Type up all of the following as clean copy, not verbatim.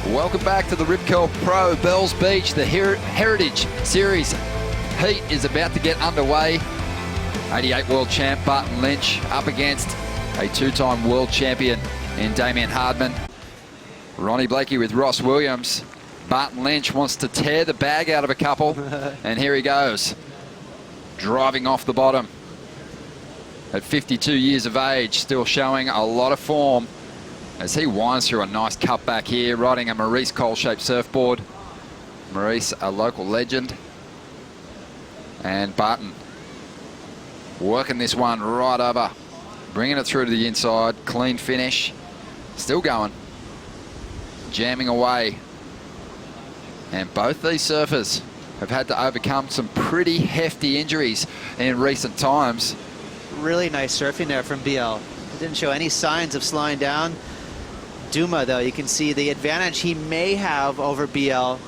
Welcome back to the Rip Curl Pro Bells Beach. The Heritage Series heat is about to get underway. 88 world champ Barton Lynch up against a two-time world champion in Damien Hardman. Ronnie Blakey with Ross Williams. Barton Lynch wants to tear the bag out of a couple, and here he goes, driving off the bottom. At 52 years of age, still showing a lot of form as he winds through a nice cutback here, riding a Maurice Cole-shaped surfboard. Maurice, a local legend. And Barton working this one right over, bringing it through to the inside. Clean finish, still going, jamming away. And both these surfers have had to overcome some pretty hefty injuries in recent times. Really nice surfing there from BL. He didn't show any signs of slowing down. Duma, though, you can see the advantage he may have over BL.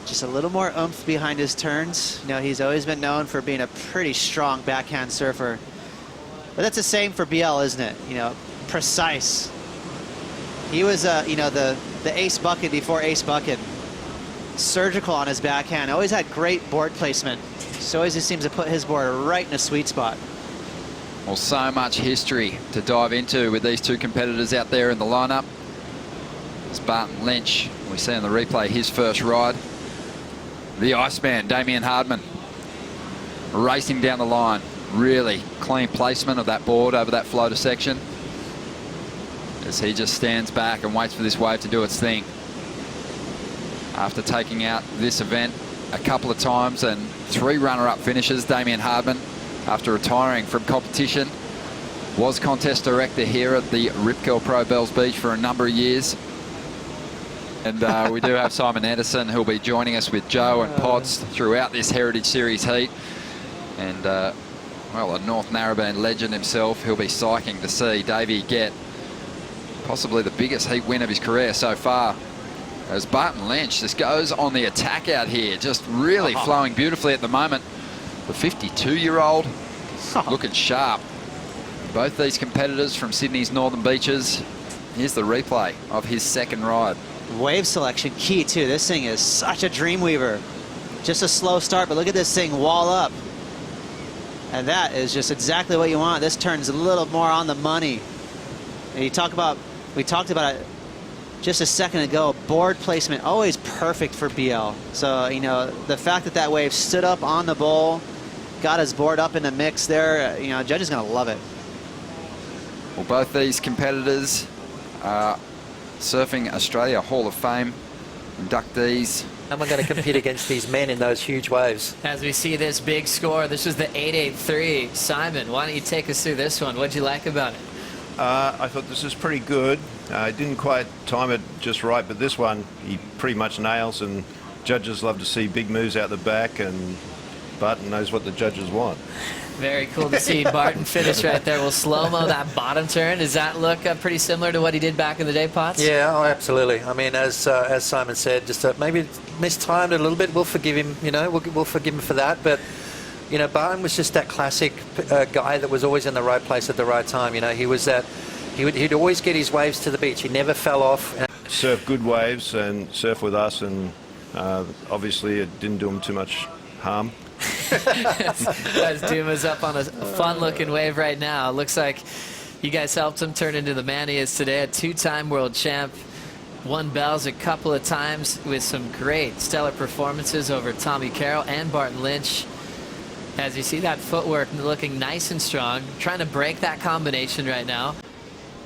Just a little more oomph behind his turns. You know, he's always been known for being a pretty strong backhand surfer. But that's the same for BL, isn't it? You know, precise. He was, you know, the ace bucket before ace bucket. Surgical on his backhand. Always had great board placement. So always just seems to put his board right in a sweet spot. Well, so much history to dive into with these two competitors out there in the lineup. It's Barton Lynch. We see on the replay his first ride. The Iceman, Damien Hardman, racing down the line. Really clean placement of that board over that floater section as he just stands back and waits for this wave to do its thing. After taking out this event a couple of times and 3 runner-up finishes, Damien Hardman, after retiring from competition, was contest director here at the Rip Curl Pro Bells Beach for a number of years. And we do have Simon Anderson, who'll be joining us with Joe and Potts throughout this Heritage Series heat. And, well, a North Narrabeen legend himself, he'll be psyching to see Davey get possibly the biggest heat win of his career so far. As Barton Lynch just goes on the attack out here, just really flowing beautifully at the moment. The 52-year-old looking sharp. Both these competitors from Sydney's northern beaches. Here's the replay of his second ride. Wave selection key too. This thing is such a dreamweaver. Just a slow start, but look at this thing wall up. And that is just exactly what you want. This turns a little more on the money. And we talked about it just a second ago. Board placement, always perfect for BL. So, you know, the fact that that wave stood up on the bowl, got his board up in the mix there, you know, judge is going to love it. Well, both these competitors are Surfing Australia Hall of Fame inductees. How am I going to compete against these men in those huge waves? As we see this big score, this was the 883. Simon, why don't you take us through this one? What'd you like about it? I thought this was pretty good. I didn't quite time it just right, but this one he pretty much nails, and judges love to see big moves out the back, and Barton knows what the judges want. Very cool to see Barton finish right there. We'll slow-mo that bottom turn. Does that look pretty similar to what he did back in the day, Potts? Yeah, oh, absolutely. I mean, as Simon said, just maybe mistimed it a little bit. We'll forgive him, you know, we'll forgive him for that. But, you know, Barton was just that classic guy that was always in the right place at the right time. You know, he was that, he'd always get his waves to the beach. He never fell off. Surf good waves and surf with us, and obviously it didn't do him too much harm. As Duma's up on a fun-looking wave right now. Looks like you guys helped him turn into the man he is today, a 2-time world champ. Won bells a couple of times with some great stellar performances over Tommy Carroll and Barton Lynch. As you see that footwork looking nice and strong, trying to break that combination right now.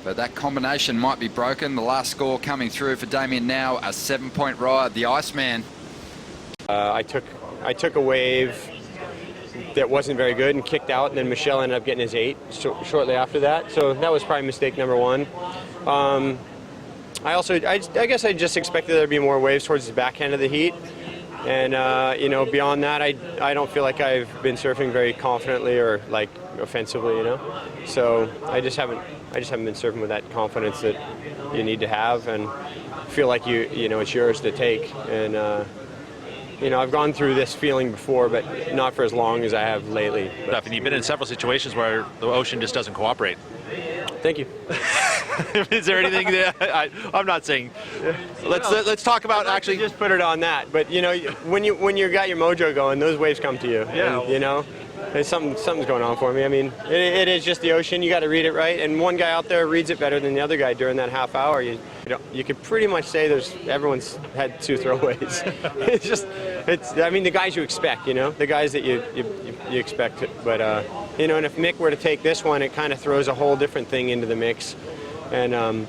But that combination might be broken. The last score coming through for Damien now, a 7-point ride. The Iceman. I took a wave that wasn't very good and kicked out, and then Michel ended up getting his 8 shortly after that. So that was probably mistake number 1. I guess I just expected there to be more waves towards the back end of the heat. And, you know, beyond that, I don't feel like I've been surfing very confidently or, like, offensively, you know. So I just haven't been surfing with that confidence that you need to have, and feel like you know, it's yours to take. And, you know, I've gone through this feeling before, but not for as long as I have lately. And you've been in several situations where the ocean just doesn't cooperate. Thank you. Is there anything that I'm not saying? Let's talk about actually. Just put it on that. But you know, when you got your mojo going, those waves come to you. Yeah. And, you know, there's something's going on for me. I mean, it is just the ocean. You got to read it right, and one guy out there reads it better than the other guy during that half hour. You could pretty much say everyone's had 2 throwaways. I mean, the guys you expect, you know, the guys that you expect. But you know, and if Mick were to take this one, it kind of throws a whole different thing into the mix, and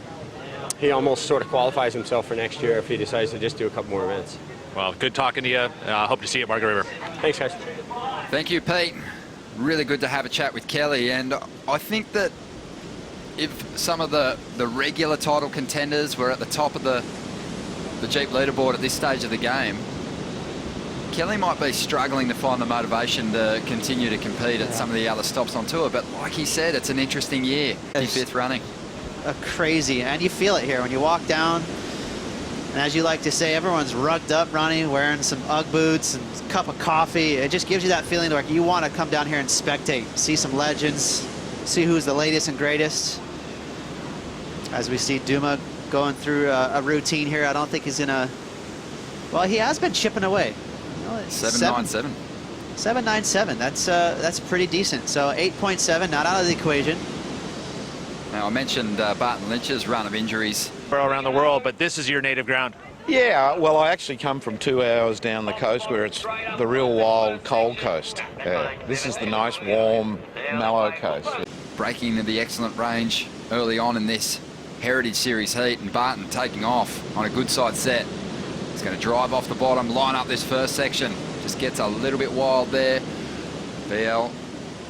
he almost sort of qualifies himself for next year if he decides to just do a couple more events. Well, good talking to you. Hope to see you at Margaret River. Thanks, guys. Thank you, Pete. Really good to have a chat with Kelly, and I think that if some of the regular title contenders were at the top of the Jeep leaderboard at this stage of the game, Kelly might be struggling to find the motivation to continue to compete at some of the other stops on tour, but like he said, it's an interesting year, 55th running. Crazy, and you feel it here when you walk down. And as you like to say, everyone's rugged up running, wearing some Ugg boots and a cup of coffee. It just gives you that feeling like you want to come down here and spectate, see some legends, see who's the latest and greatest. As we see Duma going through a routine here, I don't think he's going to... Well, he has been chipping away. 797. 797, that's pretty decent. So 8.7, not out of the equation. Now, I mentioned Barton Lynch's run of injuries. Around the world, but this is your native ground. Yeah, well, I actually come from 2 hours down the coast where it's the real wild, cold coast. This is the nice, warm, mellow coast. Breaking into the excellent range early on in this Heritage Series heat, and Barton taking off on a good side set. He's going to drive off the bottom, line up this first section. Just gets a little bit wild there. BL,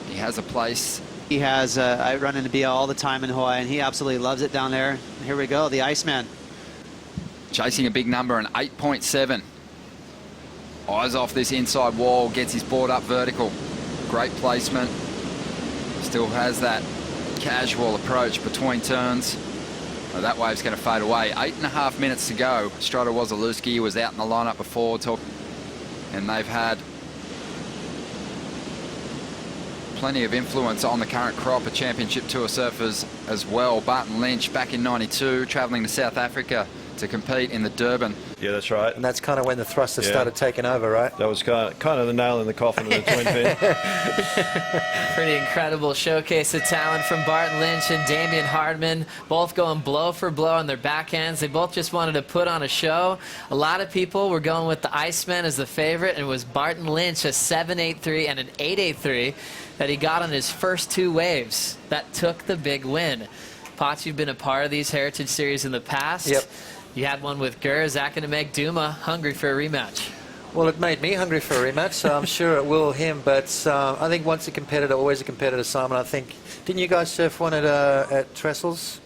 he has a place. He has, I run into BL all the time in Hawaii, and he absolutely loves it down there. Here we go, the Iceman. Chasing a big number, an 8.7. Eyes off this inside wall, gets his board up vertical. Great placement. Still has that casual approach between turns. Oh, that wave's going to fade away. 8.5 minutes to go. Strada Wasilewski was out in the lineup before, and they've had plenty of influence on the current crop of championship tour surfers as well. Barton Lynch back in '92, travelling to South Africa to compete in the Durban. Yeah, that's right. And that's kind of when the thrusters started taking over, right? That was kind of the nail in the coffin of the twin fin. Pretty incredible showcase of talent from Barton Lynch and Damien Hardman, both going blow for blow on their backhands. They both just wanted to put on a show. A lot of people were going with the Iceman as the favorite, and it was Barton Lynch, a 7.83 and an 8.83 that he got on his first 2 waves. That took the big win. Potts, you've been a part of these Heritage Series in the past. Yep. You had one with Gurr. Is that going to make Duma hungry for a rematch? Well, it made me hungry for a rematch, so I'm sure it will him. But I think once a competitor, always a competitor, Simon. I think, didn't you guys surf one at Trestles?